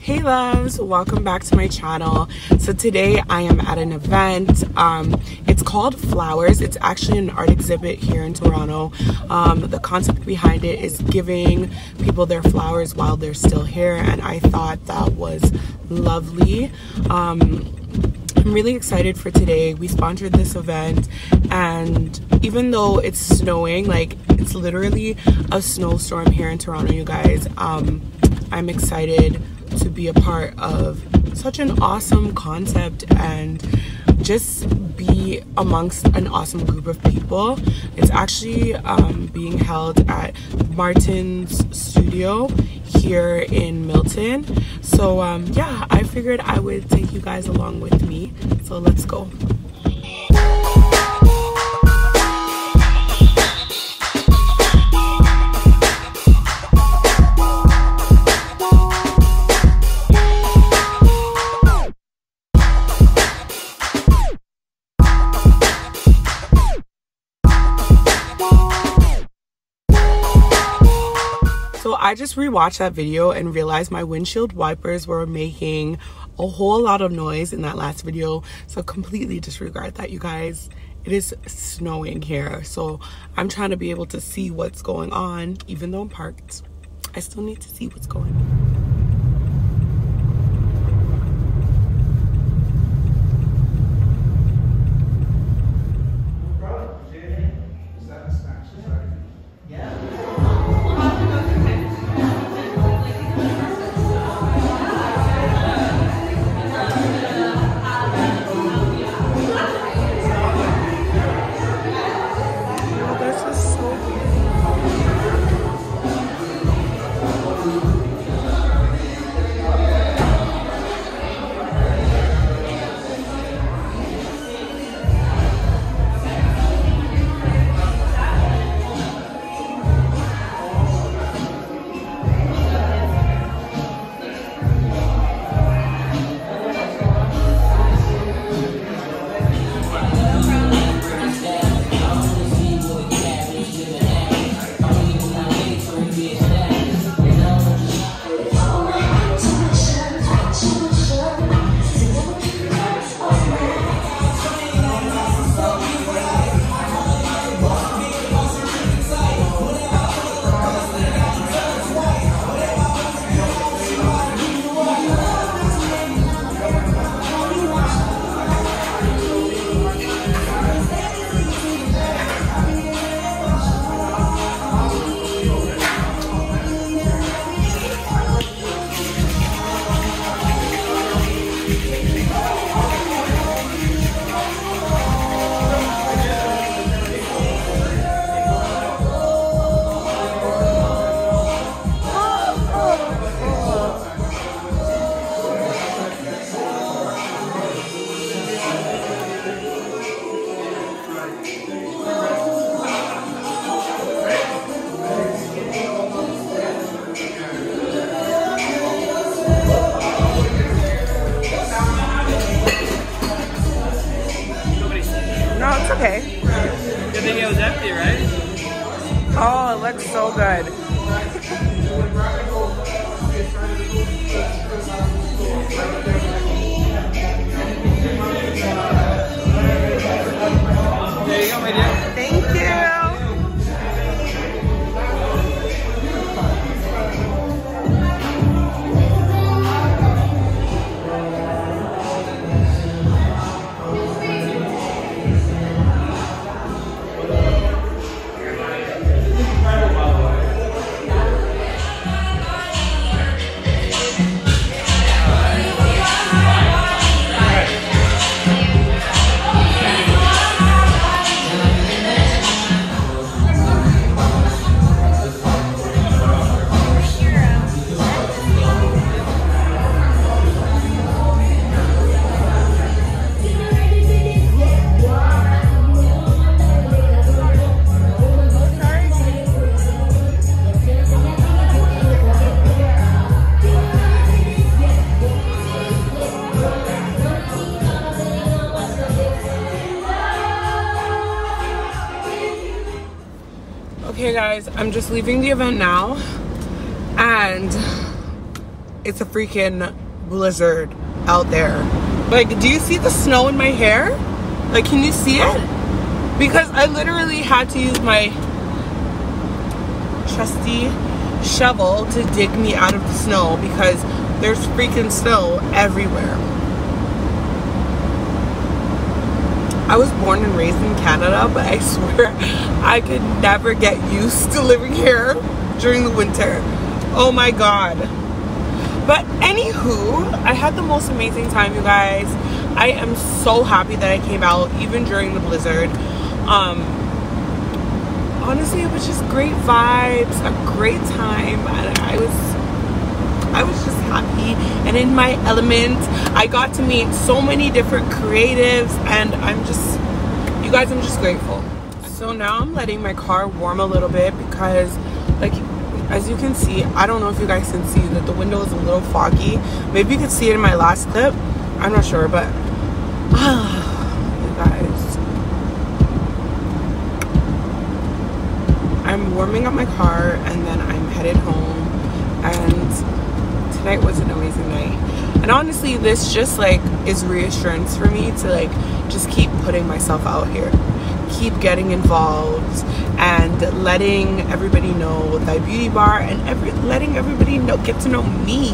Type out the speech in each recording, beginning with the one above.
Hey loves, welcome back to my channel. So today I am at an event. It's called Flowers. It's actually an art exhibit here in Toronto. The concept behind it is giving people their flowers while they're still here, and I thought that was lovely. I'm really excited for today. We sponsored this event, and even though it's snowing, like it's literally a snowstorm here in Toronto, you guys, I'm excited to be a part of such an awesome concept and just be amongst an awesome group of people. It's actually being held at Martin's studio here in Milton. So yeah, I figured I would take you guys along with me. So let's go. So I just rewatched that video and realized my windshield wipers were making a whole lot of noise in that last video. So completely disregard that, you guys. It is snowing here. So I'm trying to be able to see what's going on. Even though I'm parked, I still need to see what's going on. No, it's okay. Good thing it was empty, right? Oh, it looks so good. There you go, my dear. Thank you. Okay guys, I'm just leaving the event now, and it's a freaking blizzard out there. Like, do you see the snow in my hair? Like, can you see it? Because I literally had to use my trusty shovel to dig me out of the snow because there's freaking snow everywhere. I was born and raised in Canada, but I swear I could never get used to living here during the winter. Oh my god. But anywho, I had the most amazing time, you guys. I am so happy that I came out even during the blizzard. Honestly, it was just great vibes, a great time, and I was just happy and in my element. I got to meet so many different creatives, and you guys, I'm just grateful. So now I'm letting my car warm a little bit because, like, as you can see, I don't know if you guys can see that the window is a little foggy. Maybe you could see it in my last clip. I'm not sure, but you guys, I'm warming up my car and then I'm headed home. And tonight was an amazing night. And honestly, this just like is reassurance for me to like just keep putting myself out here, keep getting involved, and letting everybody know the beauty bar, and letting everybody know, get to know me,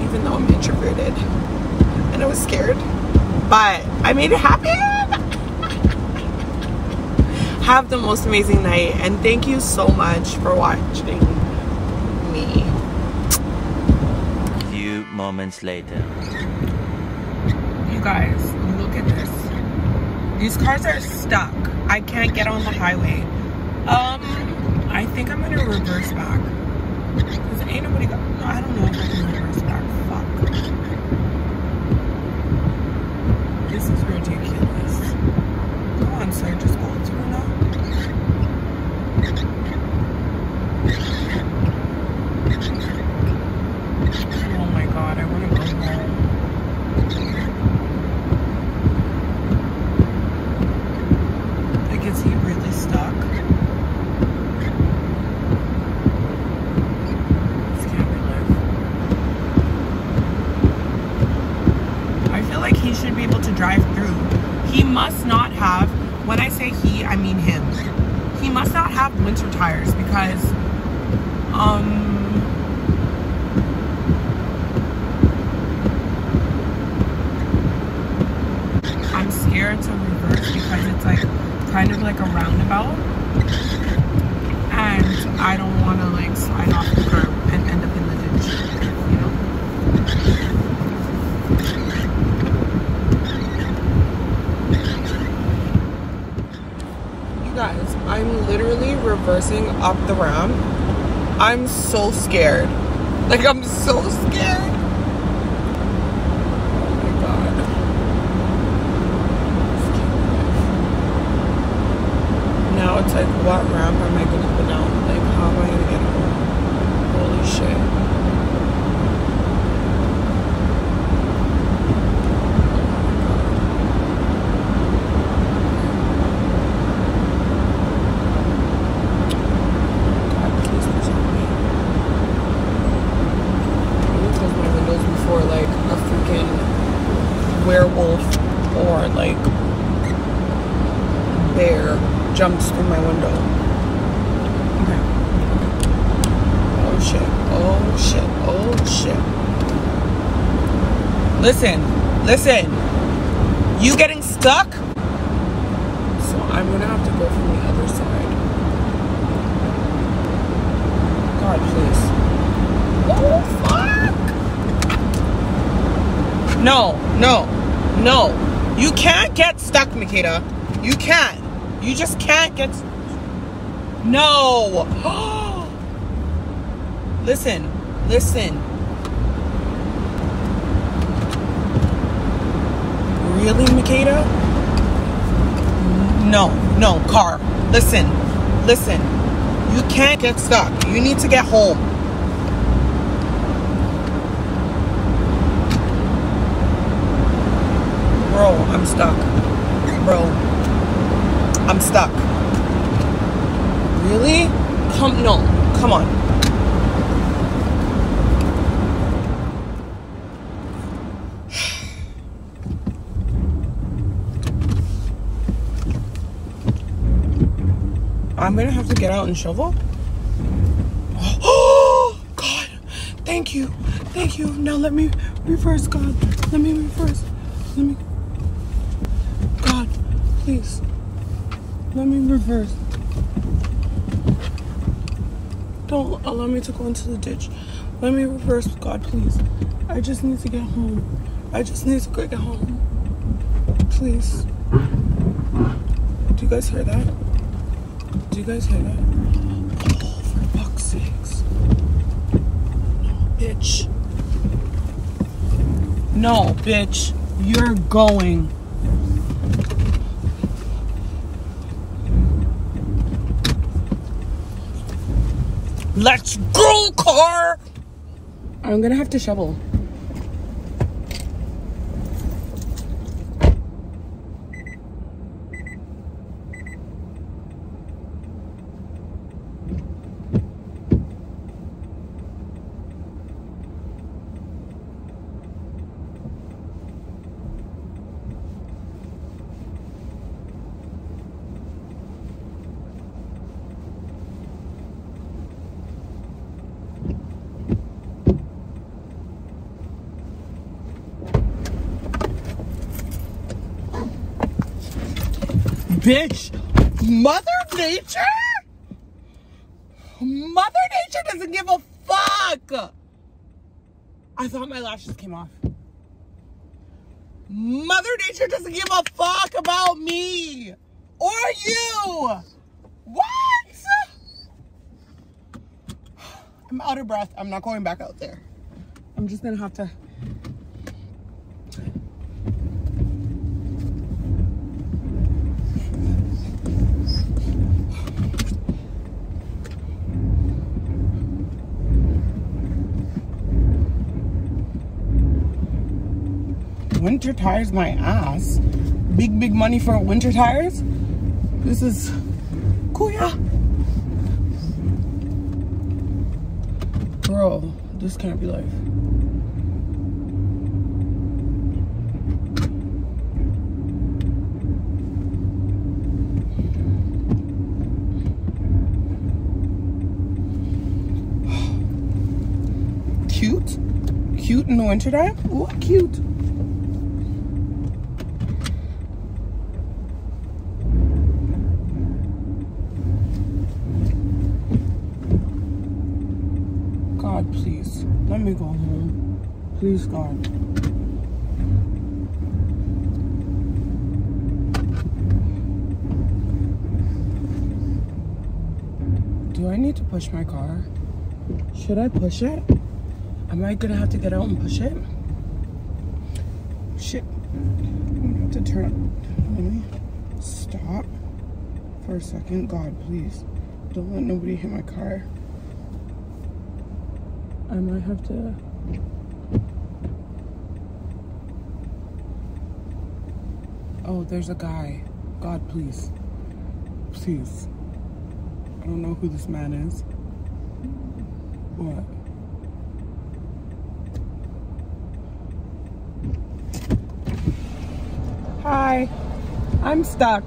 even though I'm introverted and I was scared, but I made it happen. Have the most amazing night, and thank you so much for watching me. A few moments later. You guys, look at this. These cars are stuck. I can't get on the highway. I think I'm gonna reverse back. Cause ain't nobody got, I don't know if I can reverse back. Fuck. This is ridiculous. Come on, sir, just go through now. Oh my god, I wanna go home. Like, is he really stuck? This can't be live. I feel like he should be able to drive through. He must not have, when I say he, I mean him. He must not have winter tires because, I'm scared to reverse because it's like kind of like a roundabout, and I don't want to like slide off the curb and end up in the ditch, you know. You guys, I'm literally reversing up the ramp. I'm so scared. Like, I'm so scared. Now it's like, what ramp am I gonna go down? Like, how am I gonna get home? Holy shit. God, please protect me. I'm gonna close my windows before like a freaking werewolf or like bear jumps through my window. Okay. Oh shit. Oh shit. Oh shit. Listen. Listen. You getting stuck? So I'm gonna have to go from the other side. God, please. Oh fuck. No. No. No. You can't get stuck, Makeda. You can't. You just can't get... No! Listen. Listen. Really, Makeda? No. No, car. Listen. Listen. You can't get stuck. You need to get home. Bro, I'm stuck. Bro. I'm stuck. Really? No, come on. I'm gonna have to get out and shovel. Oh God, thank you. Now let me reverse, God. Let me reverse. God, please. Let me reverse. Don't allow me to go into the ditch. Let me reverse, God, please. I just need to get home. Please. Do you guys hear that? Oh, for fuck's sakes. No, bitch. You're going. Let's go, car! I'm gonna have to shovel. Bitch, Mother Nature doesn't give a fuck. I thought my lashes came off. Mother Nature doesn't give a fuck about me or you. What? I'm out of breath. I'm not going back out there. I'm just gonna have to. Winter tires my ass. Big money for winter tires. This is cool, yeah. Bro, this can't be life. Cute in the winter time? Ooh, cute. God, please, let me go home. Please, God. Do I need to push my car? Should I push it? Am I gonna have to get out and push it? Shit. I'm gonna have to turn up. Let me stop for a second. God, please. Don't let nobody hit my car. I might have to. Oh, there's a guy. God, please. Please. I don't know who this man is. What? Hi. I'm stuck.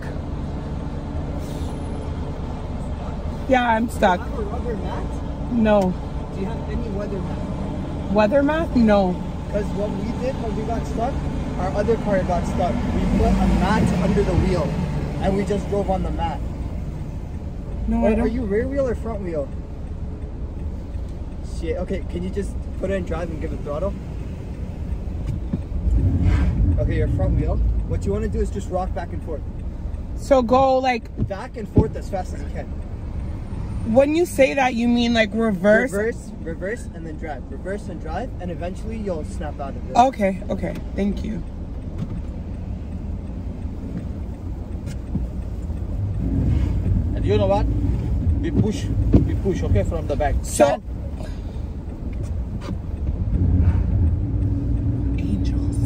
Yeah, I'm stuck. Do you have a rubber mat? No. Do you have any weather mat? Weather mat? No. Because what we did when we got stuck, our other car got stuck. We put a mat under the wheel and we just drove on the mat. No, I don't. Are you rear wheel or front wheel? Shit, okay, can you just put it in drive and give it throttle? Okay, you're front wheel. What you want to do is just rock back and forth. So go like back and forth as fast as you can. When you say that, you mean like reverse? Reverse, and then drive. Reverse and drive, and eventually you'll snap out of it. Okay, thank you. And you know what? We push, okay, from the back. So, angels.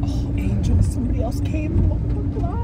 Oh, angels, somebody else came. Oh my God.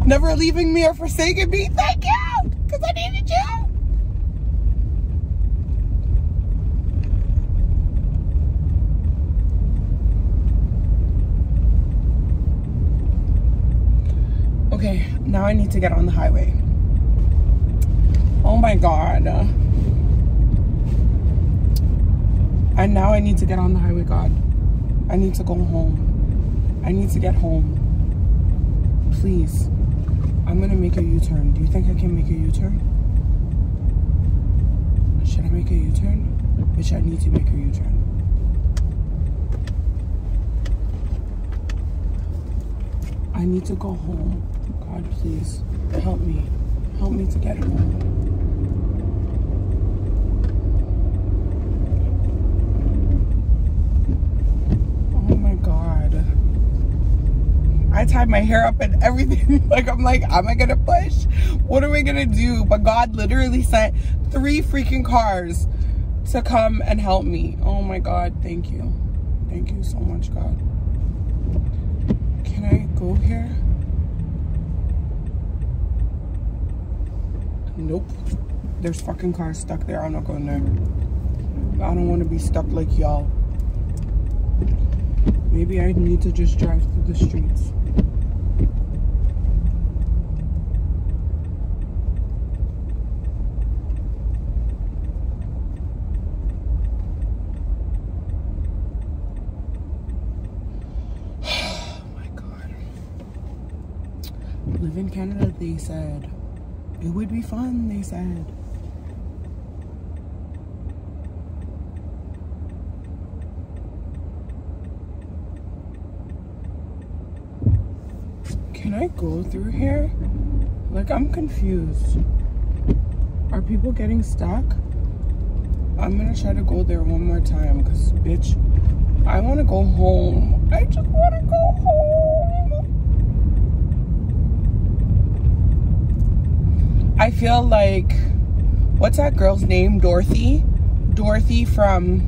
never leaving me or forsaking me. Thank you, because I needed you. Okay, now I need to get on the highway. Oh my God. And now I need to get on the highway, God. I need to go home. I need to get home. Please. I'm gonna make a U-turn. Do you think I can make a U-turn? Should I make a U-turn? Bitch, I need to make a U-turn. I need to go home. God, please, help me. Help me to get home. Oh my God. I tied my hair up and everything. Like, I'm like, am I gonna push? What are we gonna do? But God literally sent 3 freaking cars to come and help me. Oh my God, thank you. Thank you so much, God. Can I go here? Nope. There's fucking cars stuck there. I'm not going there. I don't want to be stuck like y'all. Maybe I need to just drive through the streets. Oh my God. Live in Canada, they said. It would be fun, they said. Can I go through here? Like, I'm confused. Are people getting stuck? I'm gonna try to go there one more time because, bitch, I want to go home. I just want to go home. I feel like, what's that girl's name? Dorothy? Dorothy from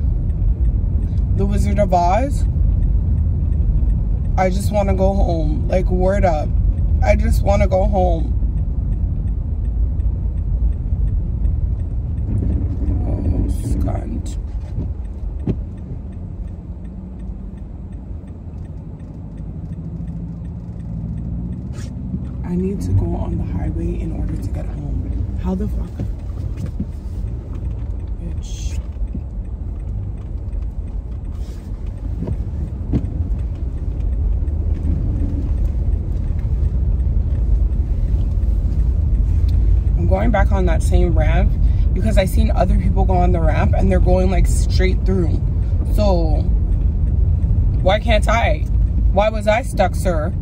The Wizard of Oz? I just want to go home. Like, word up. I just want to go home. Oh, scunt. I need to go on the highway in order to get home. How the fuck? Bitch. I'm going back on that same ramp because I seen other people go on the ramp and they're going like straight through. So why can't I? Why was I stuck, sir?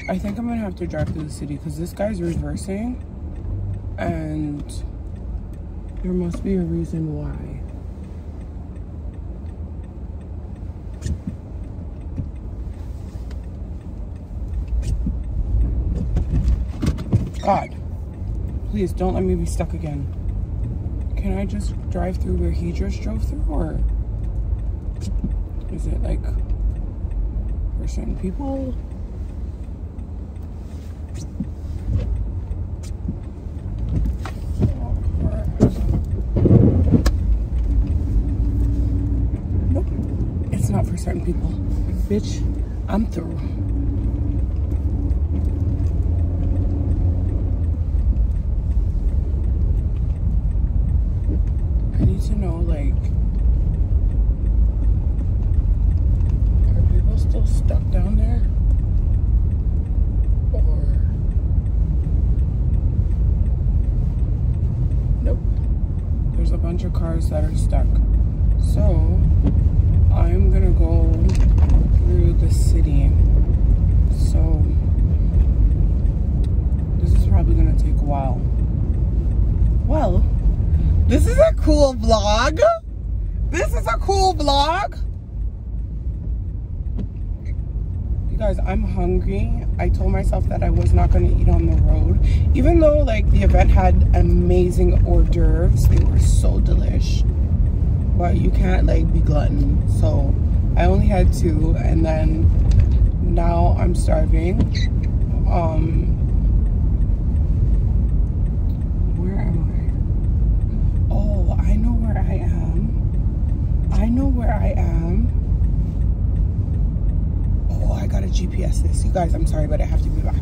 I think I'm gonna have to drive through the city because this guy's reversing and there must be a reason why. God, please don't let me be stuck again. Can I just drive through where he just drove through, or is it like for certain people? Nope, it's not for certain people. Bitch, I'm through. I need to know, like, are people still stuck down there? Or nope. There's a bunch of cars that are stuck. So I'm gonna go through the city. So this is probably gonna take a while. Well, this is a cool vlog. This is a cool vlog. You guys, I'm hungry. I told myself that I was not going to eat on the road, even though like the event had amazing hors d'oeuvres. They were so delish, but you can't like be glutton. So I only had 2, and then now I'm starving. Where am I? Oh, I know where I am. I know where I am. Oh, I gotta GPS this. You guys, I'm sorry, but I have to be back.